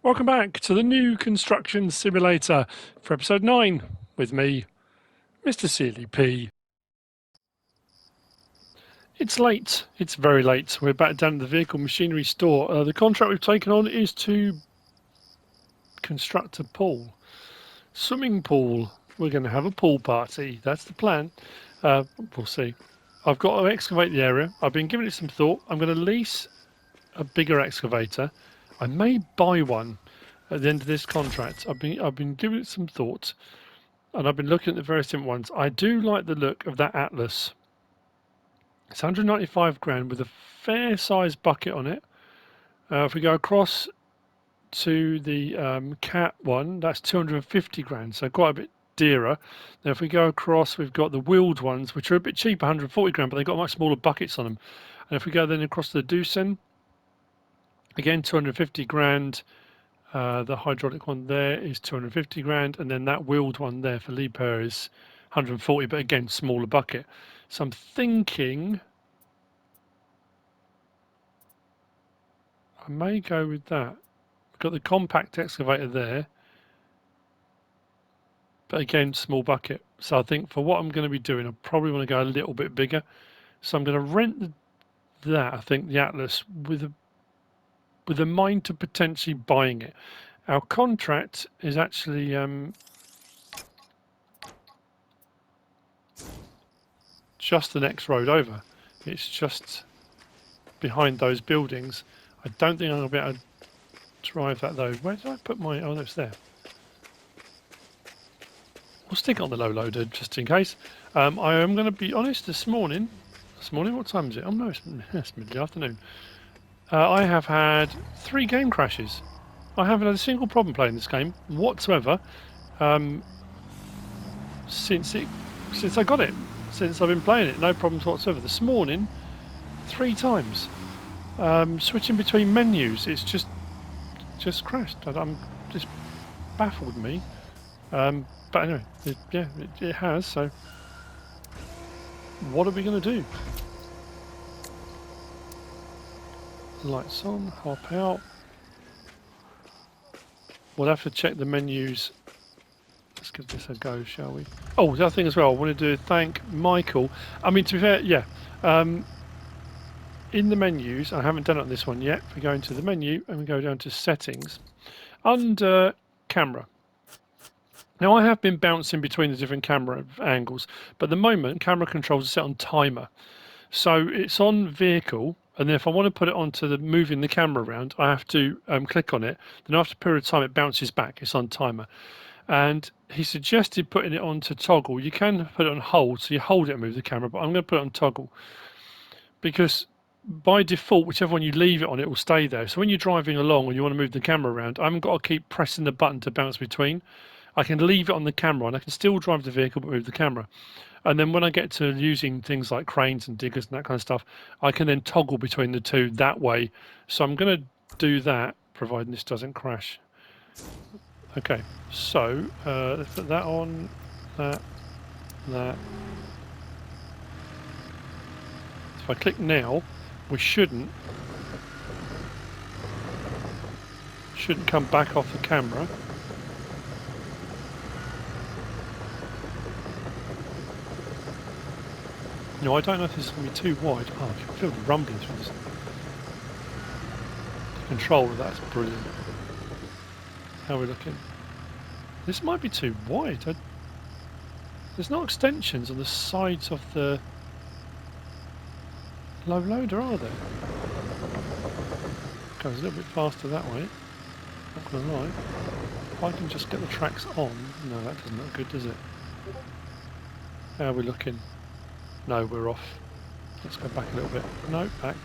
Welcome back to the new construction simulator for episode 9 with me, Mr. Seeley P. It's late. It's very late. We're back down at the vehicle machinery store. The contract we've taken on is to construct a pool. Swimming pool. We're going to have a pool party. That's the plan. We'll see. I've got to excavate the area. I've been giving it some thought. I'm going to lease a bigger excavator. I may buy one at the end of this contract. I've been giving it some thought, and I've been looking at the various different ones. I do like the look of that Atlas. It's 195 grand with a fair sized bucket on it. If we go across to the Cat one, that's 250 grand, so quite a bit dearer. Now if we go across, we've got the wheeled ones, which are a bit cheaper, 140 grand, but they've got much smaller buckets on them. And if we go then across to the Doosan, again 250 grand. The hydraulic one there is 250 grand, and then that wheeled one there for Liebherr is 140, but again, smaller bucket. So I'm thinking I may go with that. We've got the compact excavator there, but again, small bucket. So I think for what I'm going to be doing, I probably want to go a little bit bigger. So I'm going to rent that, I think, the Atlas with a mind to potentially buying it. Our contract is actually just the next road over. It's just behind those buildings. I don't think I'm going to be able to drive that though. Where did I put my... Oh, it's there. We'll stick it on the low loader just in case. I am going to be honest, this morning, what time is it? Oh no, it's mid afternoon. I have had 3 game crashes. I haven't had a single problem playing this game whatsoever since I got it. Since I've been playing it, no problems whatsoever. This morning, 3 times. Switching between menus, it's just crashed. I'm just baffled me. But anyway, it has. So, what are we going to do? Lights on, hop out. We'll have to check the menus. Let's give this a go, shall we? Oh, the other thing as well, I want to thank Michael. I mean, to be fair, yeah. In the menus, I haven't done it on this one yet. We go into the menu and we go down to settings. Under camera. Now, I have been bouncing between the different camera angles, but at the moment, camera controls are set on timer. So it's on vehicle, and then if I want to put it onto the moving the camera around, I have to click on it. Then after a period of time, it bounces back. It's on timer. And he suggested putting it onto toggle. You can put it on hold, so you hold it and move the camera, but I'm going to put it on toggle. Because by default, whichever one you leave it on, it will stay there. So when you're driving along and you want to move the camera around, I haven't got to keep pressing the button to bounce between. I can leave it on the camera and I can still drive the vehicle but move the camera. And then when I get to using things like cranes and diggers and that kind of stuff, I can then toggle between the two that way. So I'm going to do that, providing this doesn't crash. Okay, so let's put that on, that. If I click now, we shouldn't come back off the camera. No, I don't know if this is going to be too wide. Oh, I can feel the rumbling through this. The control of that's brilliant. How are we looking? This might be too wide. There's no extensions on the sides of the low loader, are there? Goes a little bit faster that way. Not gonna lie. If I can just get the tracks on. No, that doesn't look good, does it? How are we looking? No, we're off. Let's go back a little bit. No, back.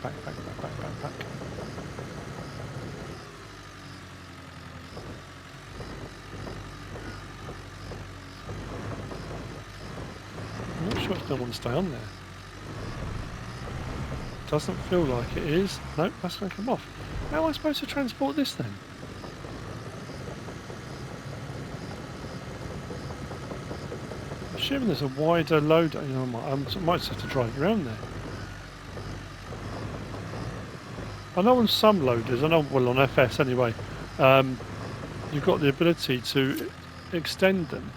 I'm not sure if I want to stay on there. Doesn't feel like it is. Nope, that's going to come off. How am I supposed to transport this then? Assuming there's a wider loader, you know, I might just have to drive around there. I know on some loaders, I know, well on FS anyway, you've got the ability to extend them.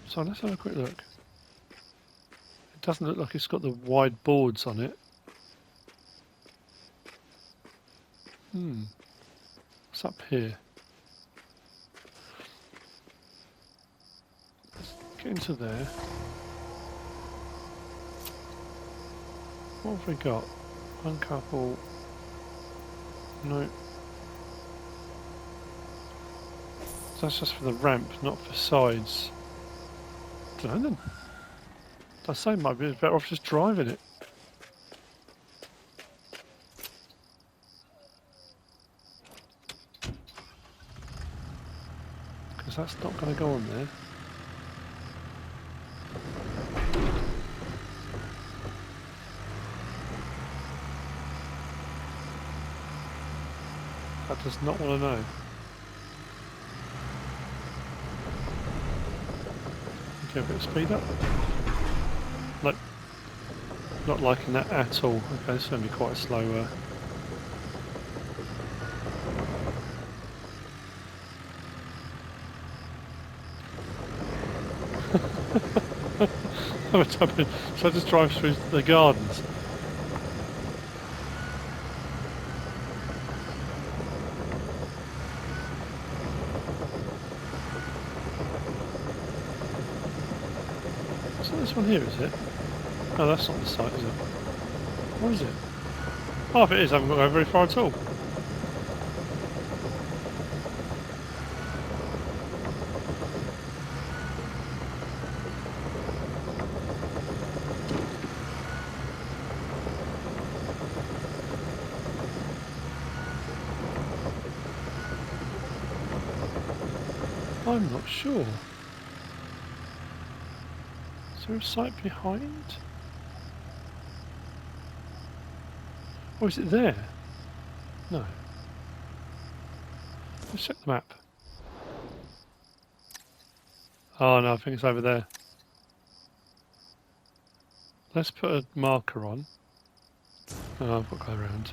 So let's have a quick look. It doesn't look like it's got the wide boards on it. What's up here? Let's get into there. What have we got? One couple. No. So that's just for the ramp, not for sides. Don't know then. I say might be better off just driving it. Because that's not going to go on there. That does not want to know. Okay, a bit of speed up. Nope. Not liking that at all. Okay, it's going to be quite a slow... So I just drive through the gardens. Is that this one here, is it? No, that's not the site, is it? What is it? Oh, if it is, I haven't got to go very far at all. I'm not sure. Is there a site behind? Or is it there? No. Let's check the map. Oh no, I think it's over there. Let's put a marker on. Oh, I've got to go around.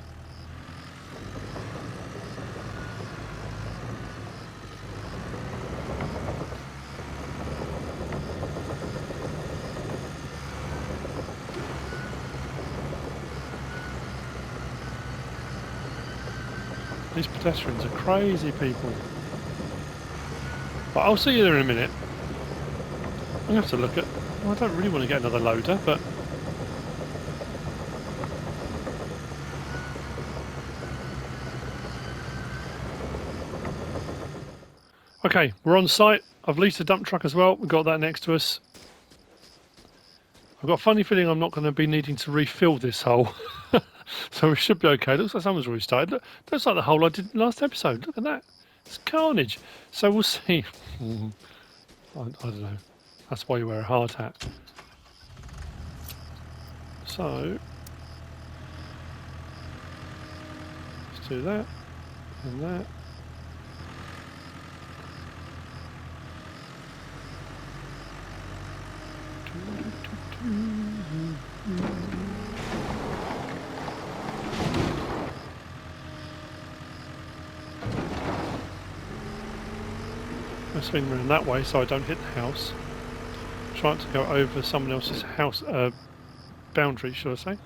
These pedestrians are crazy people. But I'll see you there in a minute. I'm going to have to look at... Well, I don't really want to get another loader, but... Okay, we're on site. I've leased a dump truck as well. We've got that next to us. I've got a funny feeling I'm not going to be needing to refill this hole. So we should be okay. Looks like someone's already started. Look, looks like the hole I did in the last episode. Look at that. It's carnage. So we'll see. I don't know. That's why you wear a hard hat. So let's do that and that. I swing around that way so I don't hit the house. Trying to go over someone else's house boundary, should I say?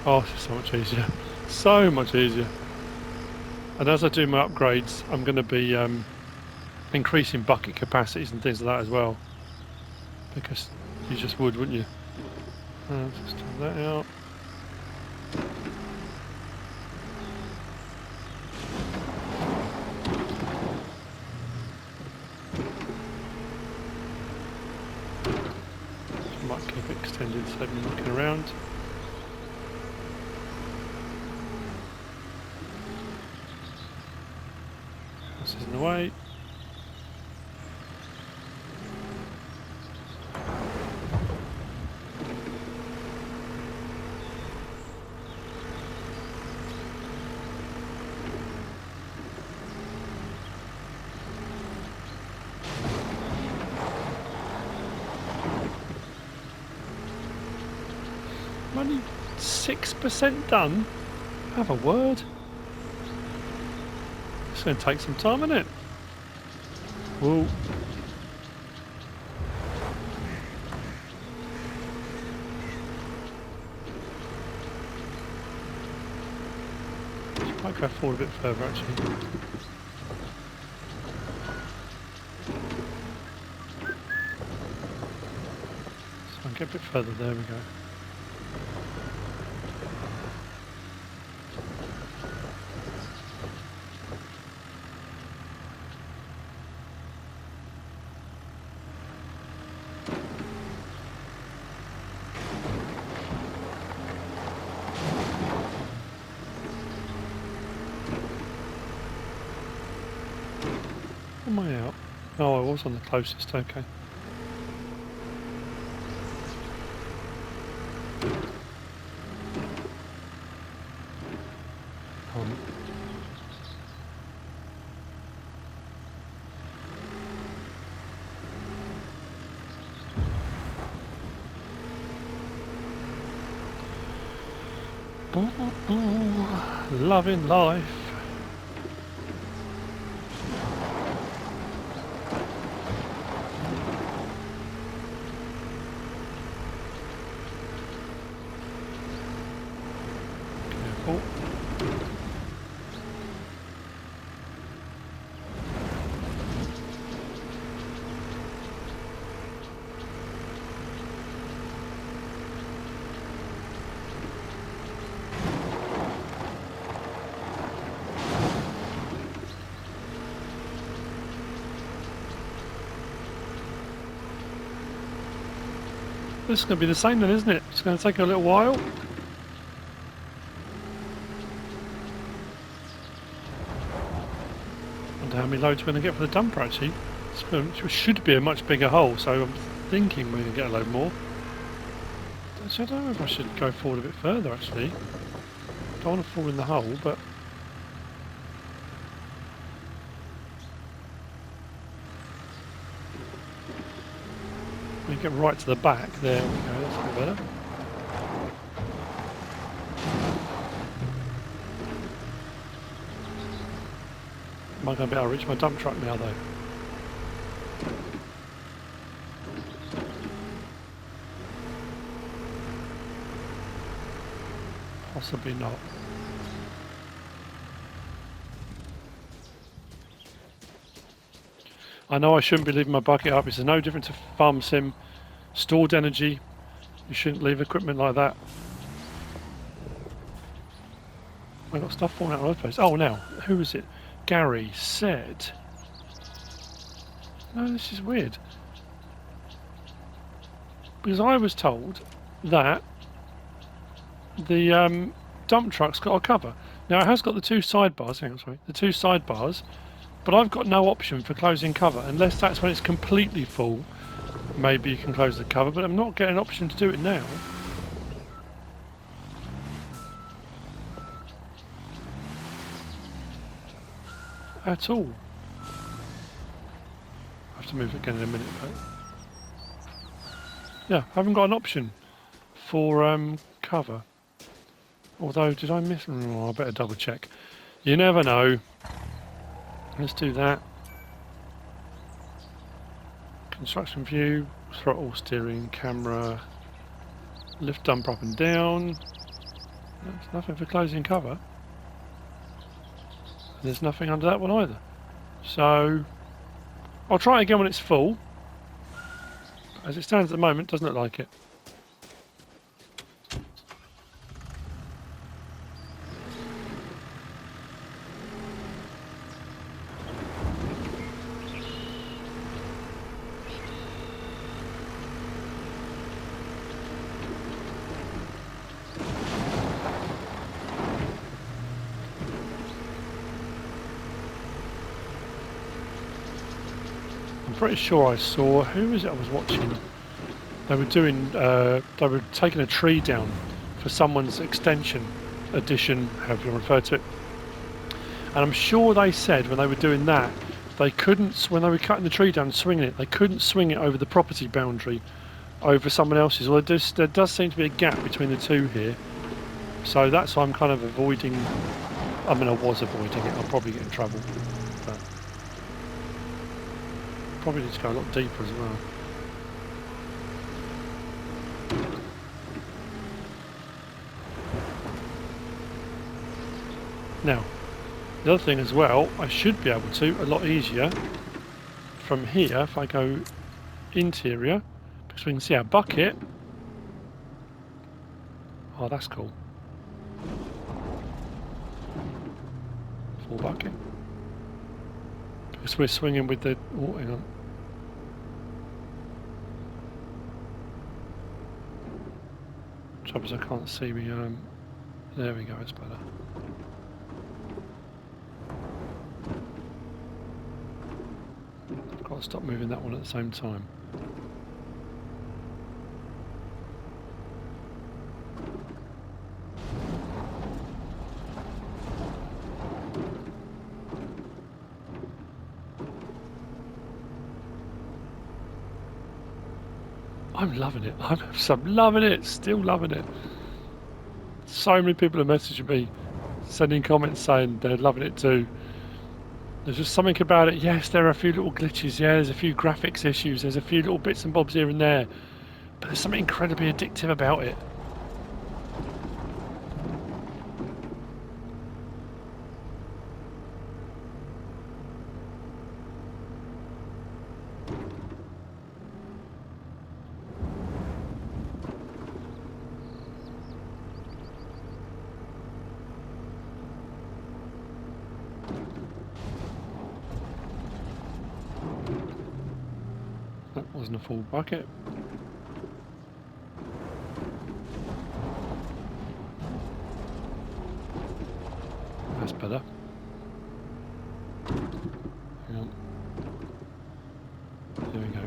Oh, this is so much easier. So much easier. And as I do my upgrades, I'm going to be increasing bucket capacities and things like that as well. Because you just would, wouldn't you? Just turn that out. Might keep it extended so I'm looking around. This is in the way. I'm only 6% done. Have a word. It's going to take some time, isn't it? Whoa. Might go forward a bit further actually. So I'll get a bit further, there we go. Am I out? Oh, I was on the closest, okay. Loving life. Careful. This is going to be the same then, isn't it? It's going to take a little while. Wonder how many loads we're going to get for the dumper actually. It should be a much bigger hole, so I'm thinking we're going to get a load more. Actually, I don't know if I should go forward a bit further actually. Don't want to fall in the hole, but... we get right to the back, there we go, that's a bit better. Am I going to be able to reach my dump truck now though? Possibly not. I know I shouldn't be leaving my bucket up. It's no different to farm sim. Stored energy. You shouldn't leave equipment like that. I got stuff falling out of the place. Oh, now, who is it? Gary said... No, this is weird. Because I was told that the dump truck's got a cover. Now, it has got the two sidebars. Hang on, sorry. The two sidebars. But I've got no option for closing cover, unless that's when it's completely full. Maybe you can close the cover, but I'm not getting an option to do it now. At all. I have to move it again in a minute, but... yeah, I haven't got an option for cover. Although, did I miss... oh, I better double check. You never know. Let's do that. Construction view, throttle, steering, camera, lift dumper up and down. There's nothing for closing cover. There's nothing under that one either. So I'll try it again when it's full. As it stands at the moment, doesn't look like it. I'm pretty sure I saw, who was it I was watching? They were doing, they were taking a tree down for someone's extension edition, however you refer to it. And I'm sure they said when they were doing that, they couldn't, when they were cutting the tree down and swinging it, they couldn't swing it over the property boundary over someone else's. Well, there does seem to be a gap between the two here. So that's why I'm kind of avoiding... I mean, I was avoiding it. I'll probably get in trouble. But probably need to go a lot deeper as well. Now, the other thing as well, I should be able to, a lot easier, from here, if I go interior, because we can see our bucket. Oh, that's cool. Full bucket. Because we're swinging with the... Oh, hang on. Trouble is I can't see me... there we go, it's better. I've got to stop moving that one at the same time. I'm loving it. I'm loving it. Still loving it. So many people are messaging me, sending comments saying they're loving it too. There's just something about it. Yes, there are a few little glitches. Yeah, there's a few graphics issues. There's a few little bits and bobs here and there. But there's something incredibly addictive about it. That wasn't a full bucket. That's better. Hang on. There we go.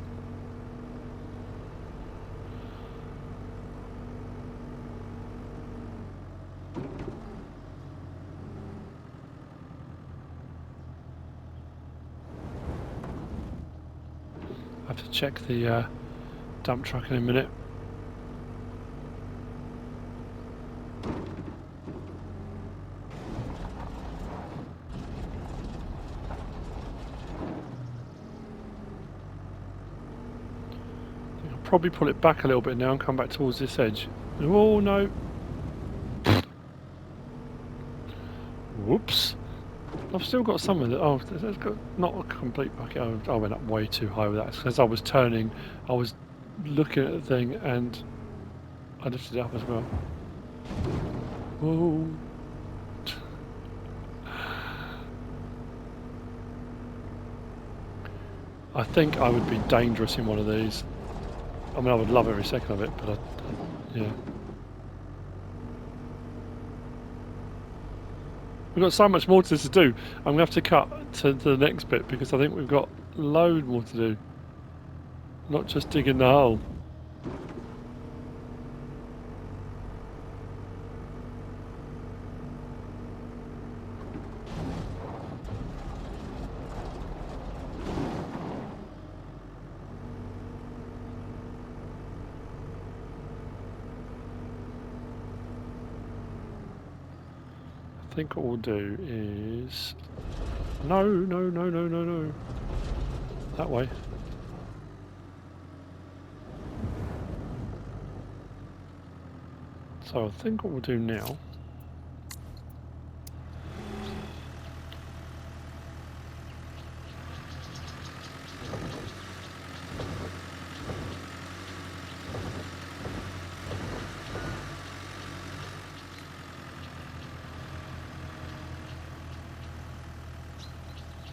I have to check the dump truck in a minute. I'll probably pull it back a little bit now and come back towards this edge. Oh no! Whoops! I've still got some of it. Oh, it's got not a complete bucket. I went up way too high with that because I was turning. I was looking at the thing and I lifted it up as well. Whoa! I think I would be dangerous in one of these. I mean, I would love every second of it, but yeah. We've got so much more to do. I'm going to have to cut to the next bit because I think we've got a load more to do. Not just digging the hole. I think what we'll do is... No. That way. So I think what we'll do now...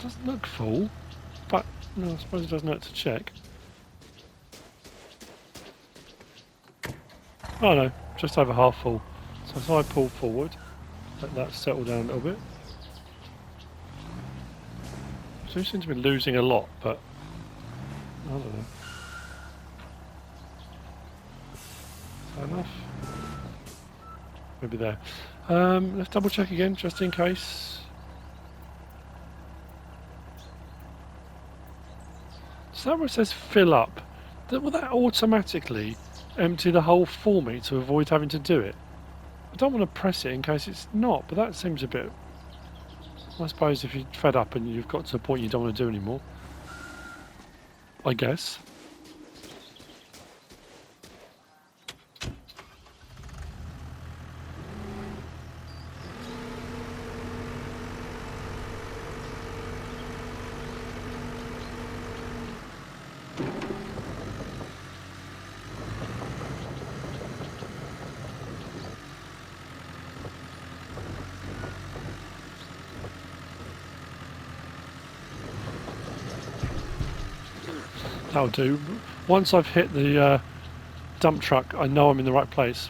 Doesn't look full, but no, I suppose it doesn't hurt to check. Oh no, just over half full. So if I pull forward, let that settle down a little bit. So we seem to be losing a lot, but I don't know. Is that enough? Maybe there. Let's double check again, just in case. So that where it says fill up, Will that automatically empty the hole for me to avoid having to do it? I don't want to press it in case it's not, but that seems a bit... I suppose if you're fed up and you've got to a point you don't want to do anymore. I guess. That'll do. Once I've hit the dump truck, I know I'm in the right place.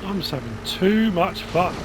I'm just having too much fun.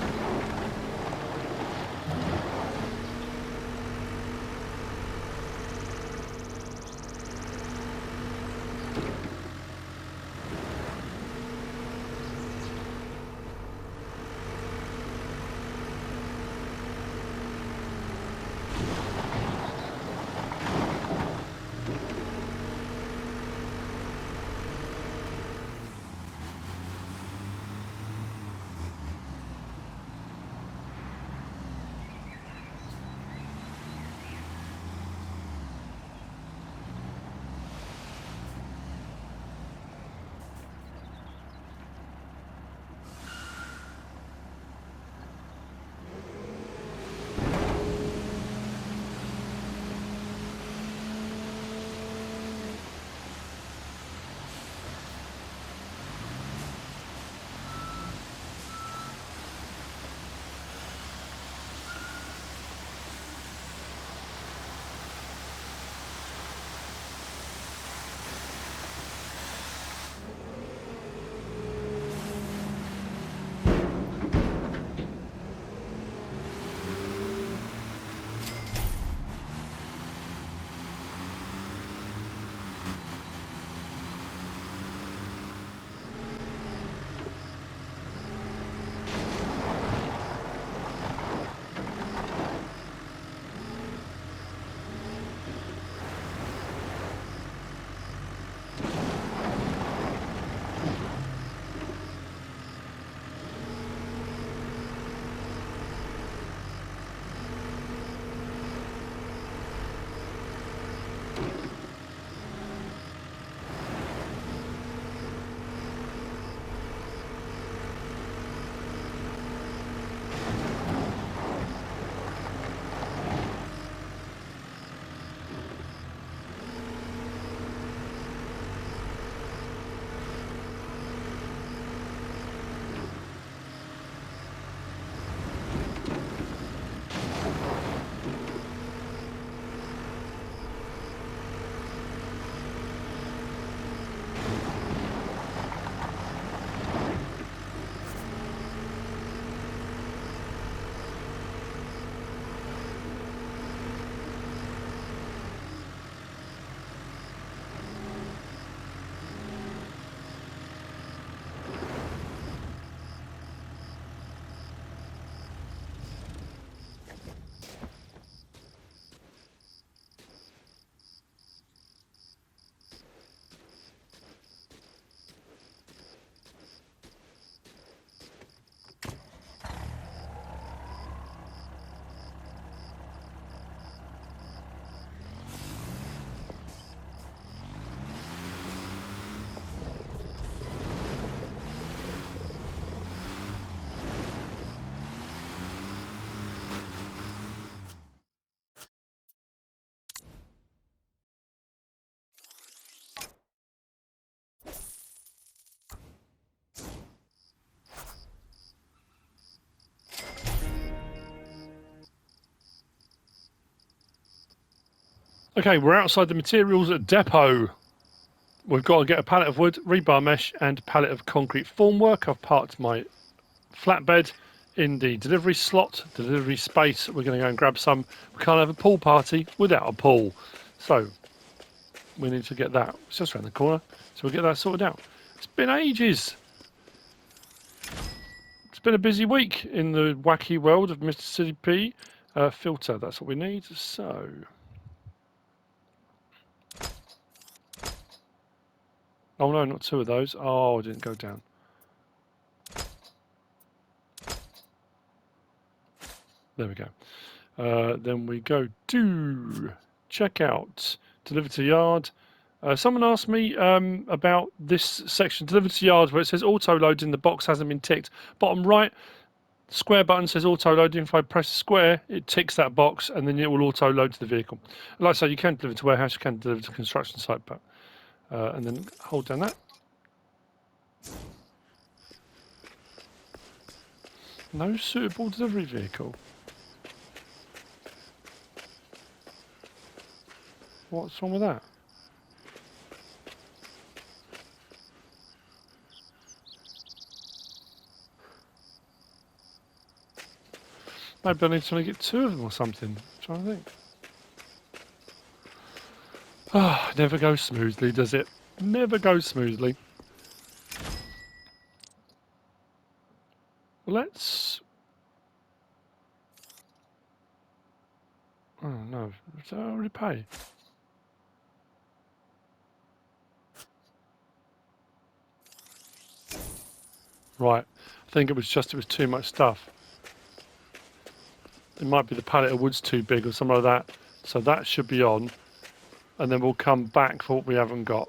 Okay, we're outside the materials depot. we've got to get a pallet of wood, rebar mesh, and a pallet of concrete formwork. I've parked my flatbed in the delivery slot, delivery space. We're going to go and grab some. We can't have a pool party without a pool. So we need to get that. It's just around the corner. So we'll get that sorted out. It's been ages. It's been a busy week in the wacky world of Mr. CP. Filter, that's what we need. So... oh no, not two of those. Oh, it didn't go down. There we go. Then we go to checkout, deliver to yard. Someone asked me about this section, deliver to yard, where it says auto loading. The box hasn't been ticked. Bottom right, square button says auto loading. If I press square, it ticks that box, and then it will auto load to the vehicle. Like I say, you can deliver to warehouse, you can deliver to construction site, but and then hold down that. No suitable delivery vehicle. What's wrong with that? Maybe I need to only get two of them or something. I'm trying to think. Ah, oh, never goes smoothly, does it? Never goes smoothly. Let's... oh no, did I already pay? Right, I think it was too much stuff. It might be the pallet of wood's too big or something like that. So that should be on. And then we'll come back for what we haven't got.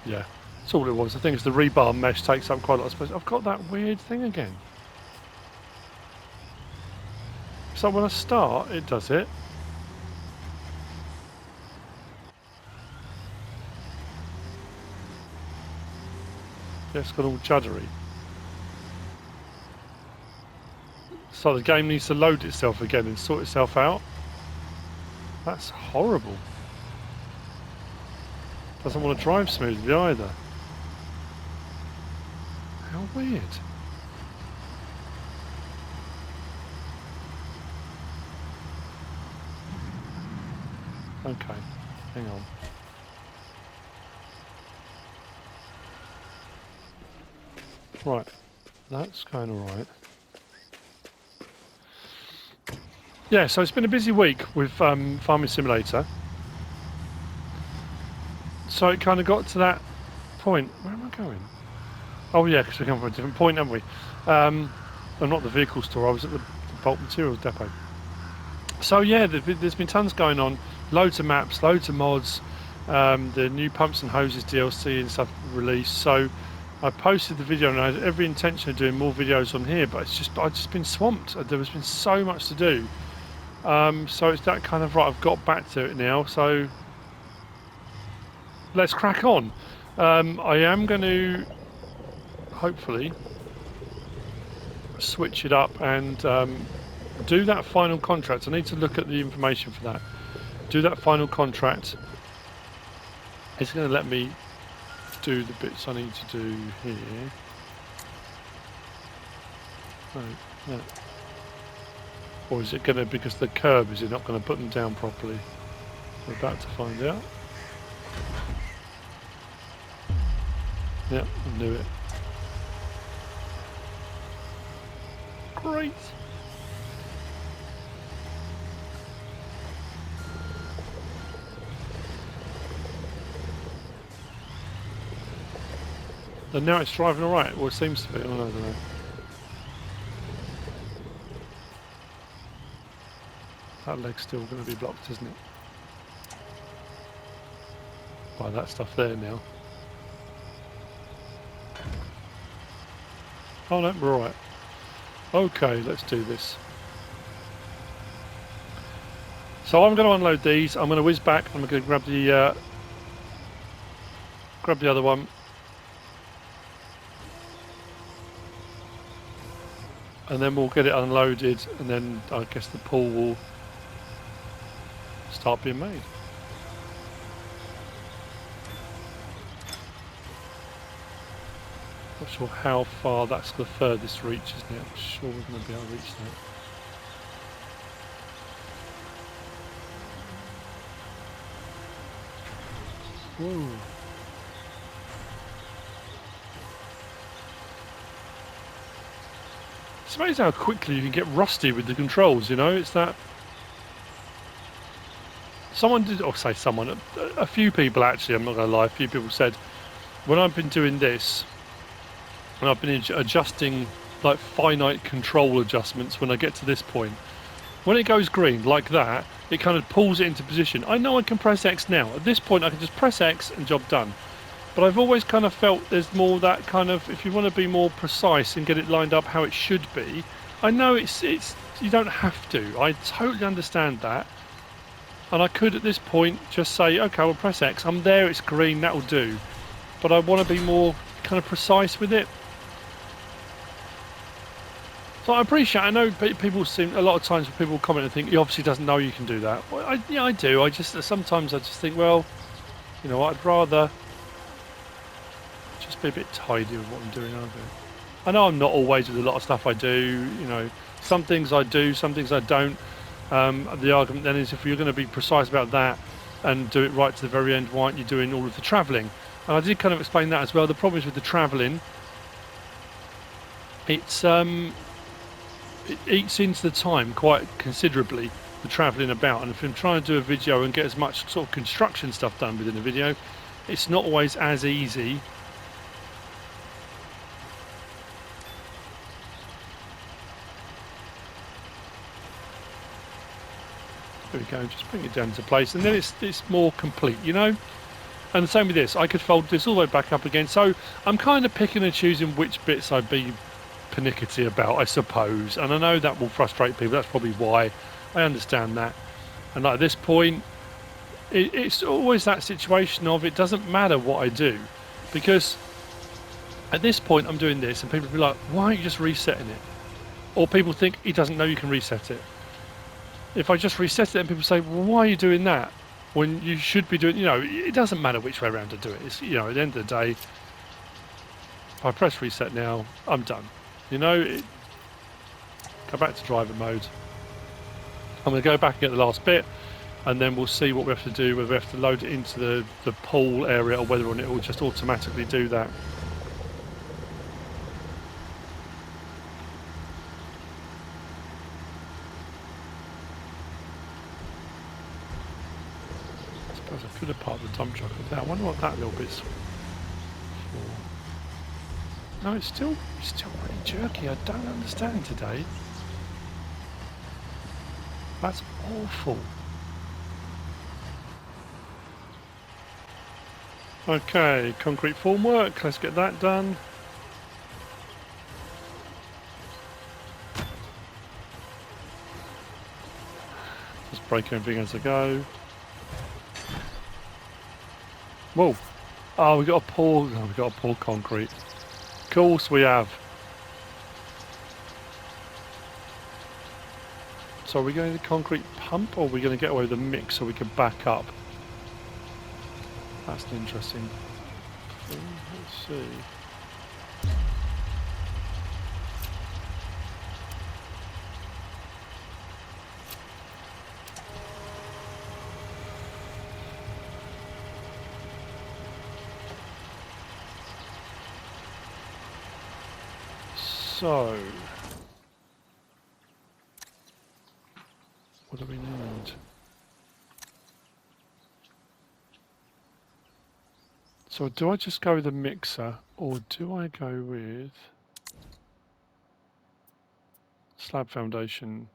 Yeah, that's all it was. I think it's the rebar mesh takes up quite a lot of space. I've got that weird thing again. So when I start, it does it. Yeah, it's got all juddery. So the game needs to load itself again and sort itself out. That's horrible. Doesn't want to drive smoothly either. How weird. Okay, hang on. Right, that's going alright. Yeah, so it's been a busy week with Farming Simulator. So it kind of got to that point. Where am I going? Oh yeah, because we're coming from a different point, haven't we? I'm not the vehicle store, I was at the bulk materials depot. So yeah, there's been tons going on. Loads of maps, loads of mods. The new Pumps and Hoses DLC and stuff released. So I posted the video and I had every intention of doing more videos on here, but I've just been swamped. There has been so much to do. So it's that kind of, right, I've got back to it now, so let's crack on. I am going to hopefully switch it up and do that final contract. I need to look at the information for that. Do that final contract. It's going to let me do the bits I need to do here. Oh, yeah. Or is it going to, because the curb, is it not going to put them down properly? We're about to find out. Yeah, I knew it. Great. And now it's driving alright, or it seems to be. Oh, no, I don't know. That leg's still going to be blocked, isn't it? By that stuff there now. Oh no, we're alright. Okay, let's do this. So I'm going to unload these. I'm going to whiz back. I'm going to grab the other one. and then we'll get it unloaded, and then I guess the pool will start being made. Not sure how far that's the furthest reach, isn't it? I'm sure we're going to be able to reach that. Whoa. It's amazing how quickly you can get rusty with the controls, you know? It's that... Someone did, or say someone, a few people actually, I'm not going to lie, a few people said, when I've been doing this, and I've been adjusting like finite control adjustments when I get to this point, when it goes green like that, it kind of pulls it into position. I know I can press X now. At this point I can just press X and job done. But I've always kind of felt there's more that kind of, if you want to be more precise and get it lined up how it should be, I know it's you don't have to. I totally understand that. And I could at this point just say, okay, we'll press X. I'm there, it's green, that'll do. But I want to be more kind of precise with it. So I appreciate, I know people seem, a lot of times when people comment and think, he obviously doesn't know you can do that. Well, yeah, I do. Sometimes I just think, well, you know, I'd rather just be a bit tidy with what I'm doing. I know I'm not always with a lot of stuff I do, you know, some things I do, some things I don't. The argument then is if you're going to be precise about that and do it right to the very end, why aren't you doing all of the travelling? And I did kind of explain that as well. The problem is with the travelling, it's it eats into the time quite considerably, the travelling about. And if I'm trying to do a video and get as much sort of construction stuff done within a video, it's not always as easy. There we go, just bring it down to place, and then it's more complete, you know? And the same with this, I could fold this all the way back up again, so I'm kind of picking and choosing which bits I'd be pernickety about, I suppose, and I know that will frustrate people, that's probably why, I understand that. And like at this point, it's always that situation of it doesn't matter what I do, because at this point I'm doing this and people will be like, why aren't you just resetting it? Or people think he doesn't know you can reset it. If I just reset it and people say, well, why are you doing that? When you should be doing, you know, it doesn't matter which way around to do it. It's, you know, at the end of the day, if I press reset now, I'm done. You know, go back to driver mode. I'm going to go back and get the last bit, and then we'll see what we have to do, whether we have to load it into the pool area or whether or not it will just automatically do that. I could have parked the dump truck with that. I wonder what that little bit's for. No, it's still really jerky. I don't understand today. That's awful. Okay, concrete formwork. Let's get that done. Just break everything as I go. Whoa! Oh, we got a pour. Oh, we got a pour concrete. Of course we have. So are we going to the concrete pump, or are we going to get away with the mix so we can back up? That's an interesting thing. Let's see. So, what do we need? So do I just go with the mixer, or do I go with slab foundation?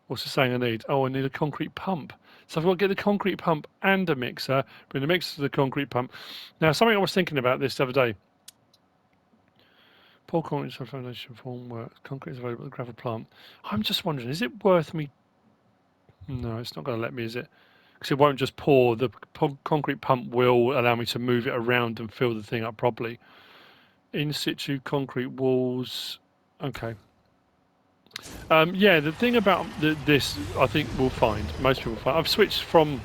What's it saying I need? Oh, I need a concrete pump. So I've got to get the concrete pump and a mixer, bring the mixer to the concrete pump. Now, something I was thinking about this the other day. Pour concrete foundation formwork. Concrete is available at the gravel plant. I'm just wondering, is it worth me? No, it's not going to let me, is it? Because it won't just pour. The concrete pump will allow me to move it around and fill the thing up properly. In situ concrete walls. Okay. Yeah, the thing about this, I think we'll find, most people find, I've switched from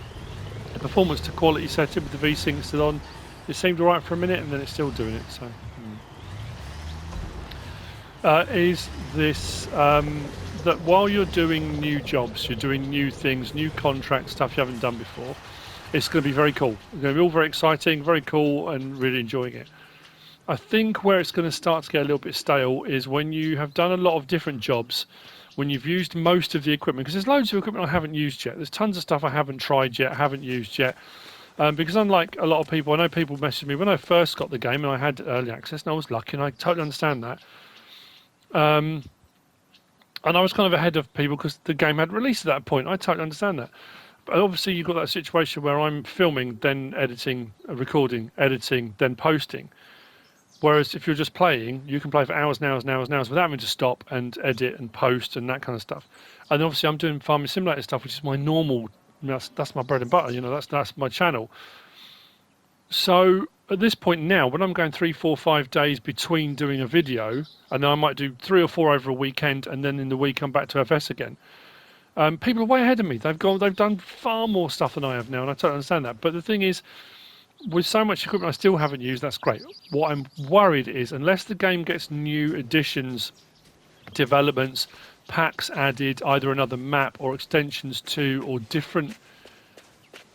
the performance to quality setting with the V-Sync still on. It seemed alright for a minute and then it's still doing it, so. Is this, that while you're doing new jobs, you're doing new things, new contracts, stuff you haven't done before, it's going to be very cool. It's going to be all very exciting, very cool, and really enjoying it. I think where it's going to start to get a little bit stale is when you have done a lot of different jobs, when you've used most of the equipment, because there's loads of equipment I haven't used yet. There's tons of stuff I haven't tried yet, haven't used yet. Because unlike a lot of people, I know people messaged me when I first got the game and I had early access, and I was lucky, and I totally understand that. And I was kind of ahead of people because the game had released at that point. I totally understand that. But obviously, you've got that situation where I'm filming, then editing, recording, editing, then posting. Whereas if you're just playing, you can play for hours and hours and hours and hours without having to stop and edit and post and that kind of stuff. And obviously, I'm doing farming simulator stuff, which is my normal. That's my bread and butter. You know, that's my channel. So at this point now, when I'm going 3, 4, 5 days between doing a video, and then I might do 3 or 4 over a weekend, and then in the week I'm back to FS again. People are way ahead of me. They've done far more stuff than I have now, and I totally understand that. But the thing is, with so much equipment I still haven't used, that's great. What I'm worried is, unless the game gets new additions, developments, packs added, either another map or extensions to, or different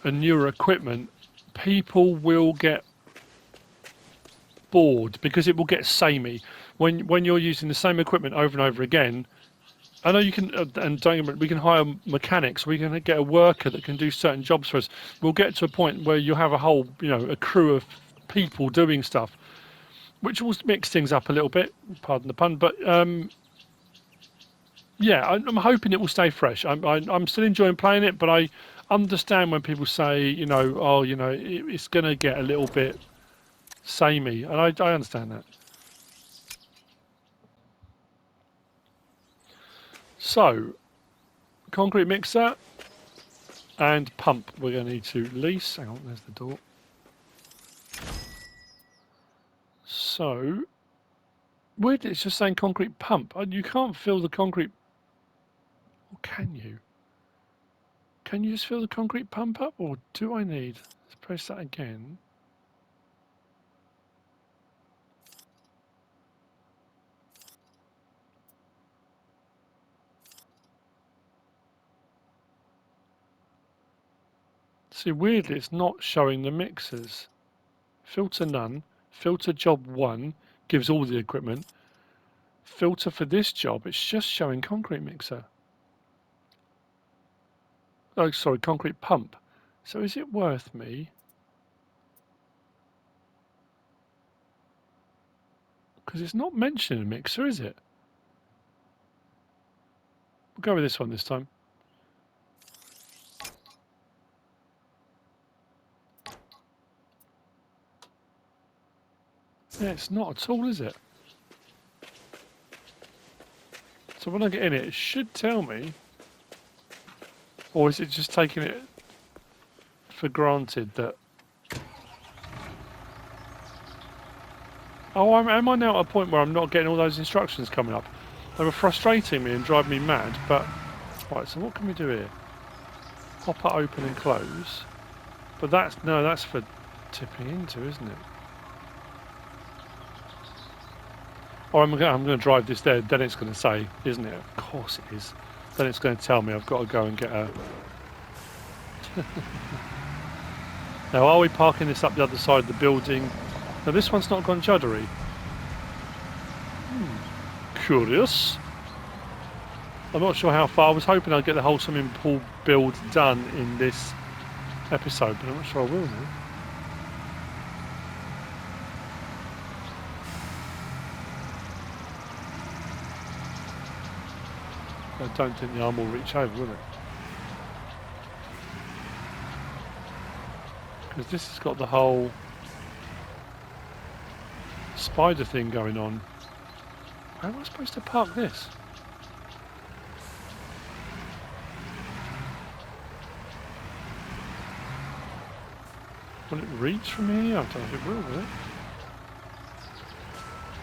and newer equipment, people will get bored because it will get samey when you're using the same equipment over and over again. I know you can, and don't get me, we can hire mechanics. We can get a worker that can do certain jobs for us. We'll get to a point where you have a whole, a crew of people doing stuff, which will mix things up a little bit. Pardon the pun, but yeah, I'm hoping it will stay fresh. I'm still enjoying playing it, but I understand when people say, it's going to get a little bit samey, and I understand that. So, concrete mixer and pump we're going to need to lease. Hang on, there's the door. So, weird, it's just saying concrete pump. You can't fill the concrete, or can you? Can you just fill the concrete pump up, or do I need? Let's press that again. See, weirdly, it's not showing the mixers. Filter none. Filter job 1 gives all the equipment. Filter for this job, it's just showing concrete mixer. Oh, sorry, concrete pump. So is it worth me? Because it's not mentioning a mixer, is it? We'll go with this one this time. Yeah, it's not at all, is it? So when I get in it, it should tell me. Or is it just taking it for granted that... Oh, am I now at a point where I'm not getting all those instructions coming up? They were frustrating me and driving me mad, but... Right, so what can we do here? Hopper open and close. But that's for tipping into, isn't it? Or I'm going to drive this there, then it's going to say, isn't it? Of course it is. Then it's going to tell me I've got to go and get a... Now, are we parking this up the other side of the building? Now, this one's not gone juddery. Curious. I'm not sure how far. I was hoping I'd get the whole swimming pool build done in this episode, but I'm not sure I will now. I don't think the arm will reach over, will it? Because this has got the whole spider thing going on. How am I supposed to park this? Will it reach from here? I don't know if it will it?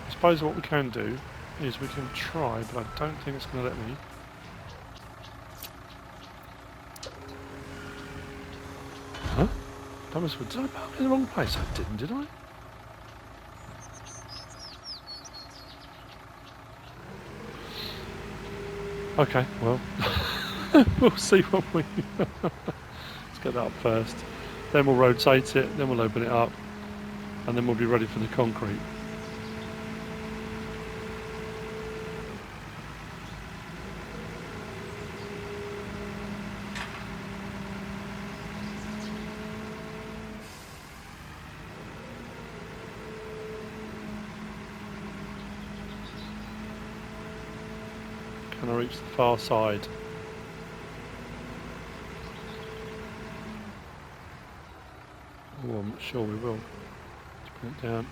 I suppose what we can do is we can try, but I don't think it's going to let me. Huh? Did I park in the wrong place? I didn't, did I? Okay, well, we'll see when we... Let's get that up first. Then we'll rotate it, then we'll open it up, and then we'll be ready for the concrete. Can I reach the far side? Oh, I'm not sure we will. Let's put it down.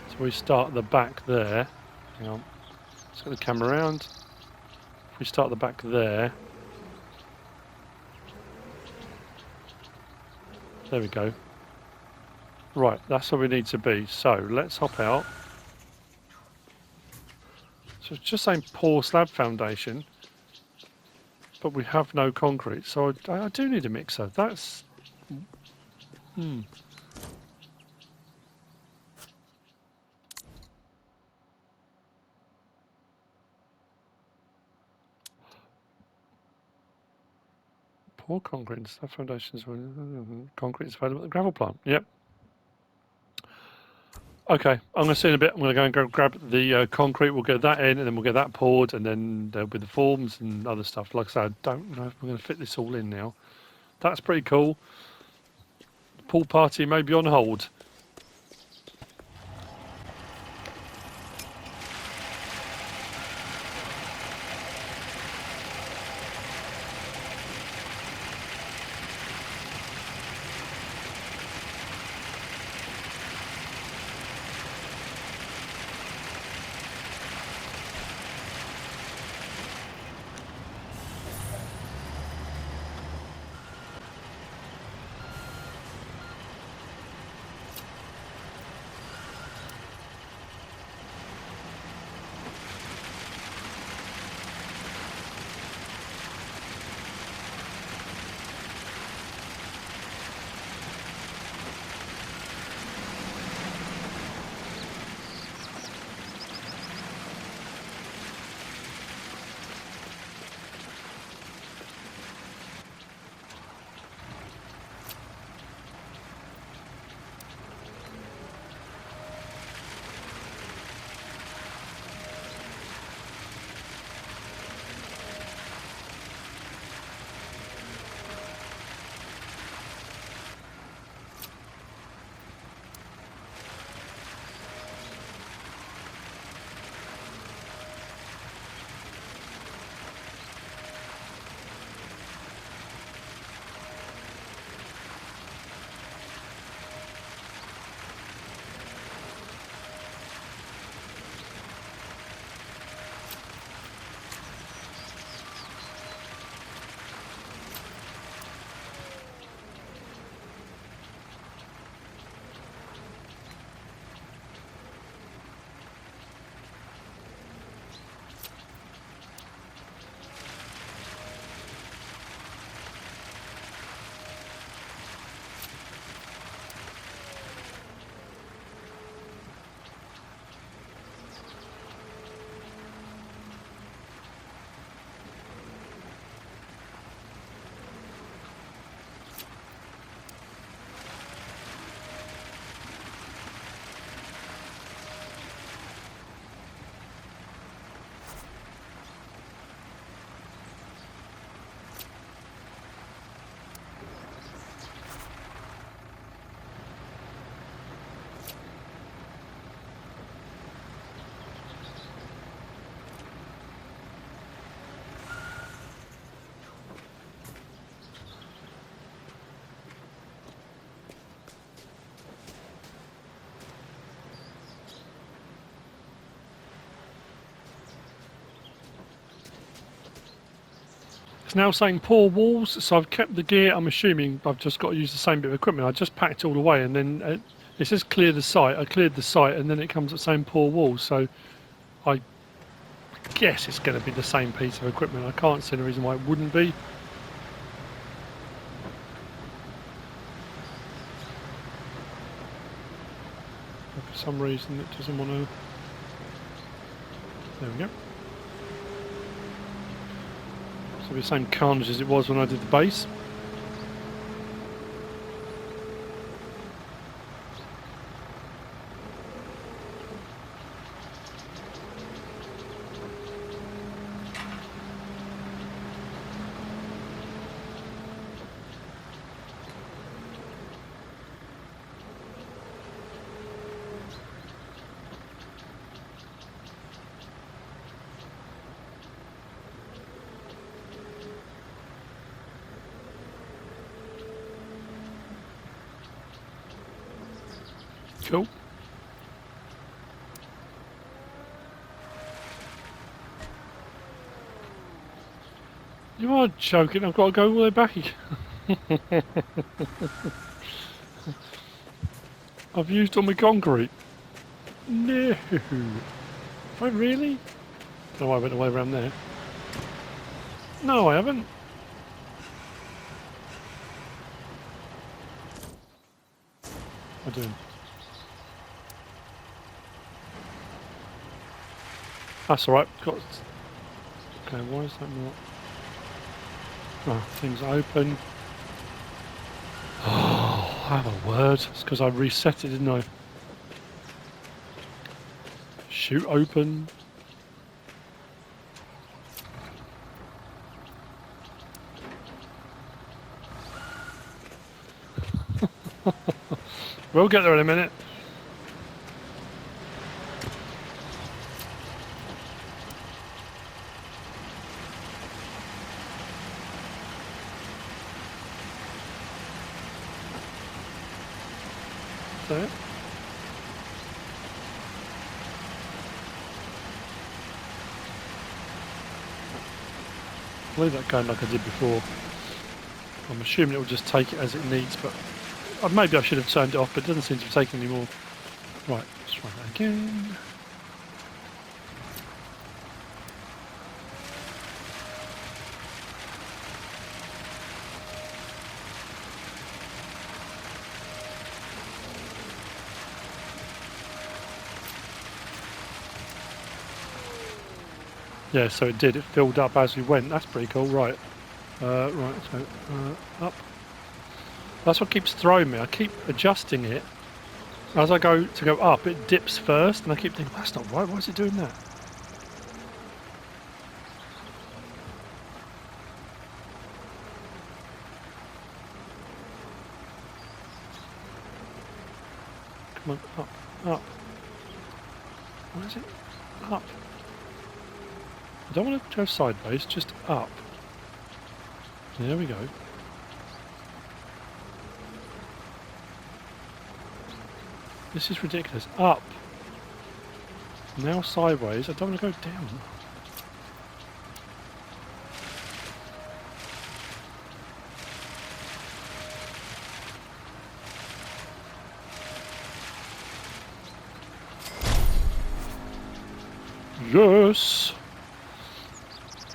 So we start at the back there. Hang on. Let's get the camera around. If we start at the back there. There we go. Right, that's where we need to be. So let's hop out. So it's just saying pour slab foundation, but we have no concrete. So I do need a mixer. That's... Pour concrete and slab foundations. Concrete is available at the gravel plant. Yep. Okay, I'm going to see in a bit. I'm going to go and grab the concrete. We'll get that in, and then we'll get that poured, and then there'll be the forms and other stuff. Like I said, I don't know if we're going to fit this all in now. That's pretty cool. The pool party may be on hold. It's now saying pour walls, so I've kept the gear. I'm assuming I've just got to use the same bit of equipment. I just packed it all away, and then It says clear the site. I cleared the site and then it comes up saying pour wall, so I guess it's going to be the same piece of equipment. I can't see any reason why it wouldn't be. For some reason it doesn't want to... There we go. So the same carnage as it was when I did the base. Cool. You are joking, I've got to go all the way back again. I've used all my concrete. No. Have I really? Don't know why I went away around there. No, I haven't. I do. That's alright. Got. Okay, why is that not? Oh, things open. Oh, I have a word. It's because I reset it, didn't I? Shoot open. We'll get there in a minute. There. I'll leave that going like I did before. I'm assuming it will just take it as it needs, but maybe I should have turned it off, but it doesn't seem to be taking any more. Right, let's try that again. Yeah, so it did. It filled up as we went. That's pretty cool. Right. Right, so up. That's what keeps throwing me. I keep adjusting it. As I go to go up, it dips first, and I keep thinking, that's not right. Why is it doing that? Come on, up, up. Why is it up? I don't want to go sideways, just up. There we go. This is ridiculous. Up. Now sideways. I don't want to go down. Yes.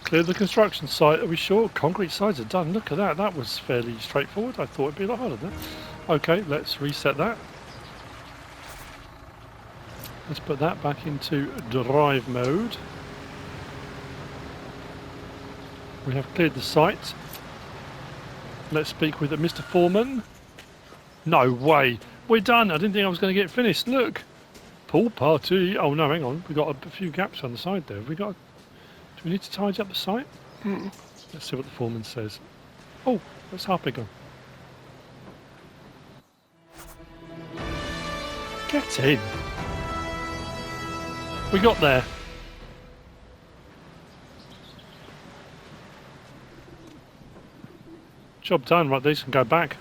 Clear the construction site. Are we sure? Concrete sides are done. Look at that. That was fairly straightforward. I thought it'd be a lot harder than that. Okay, let's reset that. Let's put that back into drive mode. We have cleared the site. Let's speak with Mr. Foreman. No way. We're done. I didn't think I was going to get finished. Look. Pool party. Oh no, hang on. We've got a few gaps on the side there. Have we got... Do we need to tidy up the site? Let's see what the foreman says. Oh, that's half big on. Get in. We got there. Job done. Right, these can go back.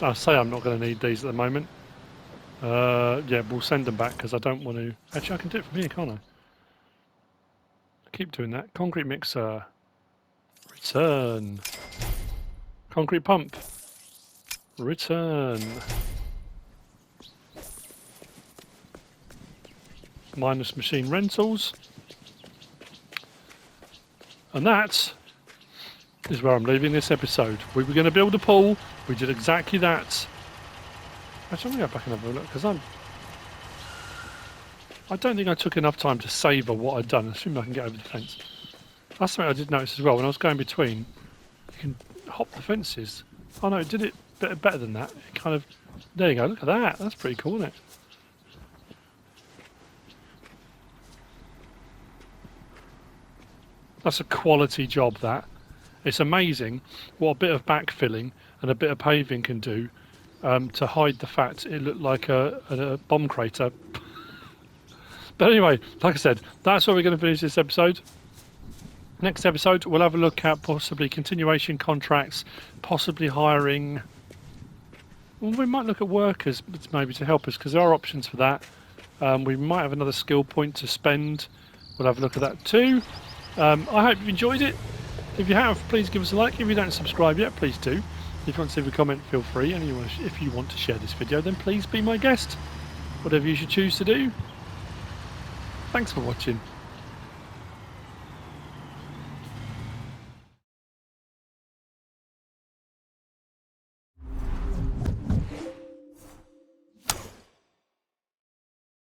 I say I'm not going to need these at the moment. Yeah, we'll send them back because I don't want to... Actually, I can do it from here, can't I? Keep doing that. Concrete mixer. Return. Concrete pump. Return. minus machine rentals. And that is where I'm leaving this episode. We were going to build a pool. We did exactly that. Actually, I'm going to go back and have a look because I don't think I took enough time to savour what I'd done. I assume I can get over the fence. That's something I did notice as well. When I was going between, you can hop the fences. Oh no, it did it better than that. It kind of... There you go, look at that. That's pretty cool, isn't it? That's a quality job, that. It's amazing what a bit of backfilling and a bit of paving can do to hide the fact it looked like a bomb crater. But anyway, like I said, that's where we're going to finish this episode. Next episode, we'll have a look at possibly continuation contracts, possibly hiring. Well, we might look at workers maybe to help us, because there are options for that. We might have another skill point to spend. We'll have a look at that too. I hope you enjoyed it. If you have, please give us a like. If you don't subscribe yet, please do. If you want to leave a comment, feel free. And if you want to share this video, then please be my guest. Whatever you should choose to do. Thanks for watching.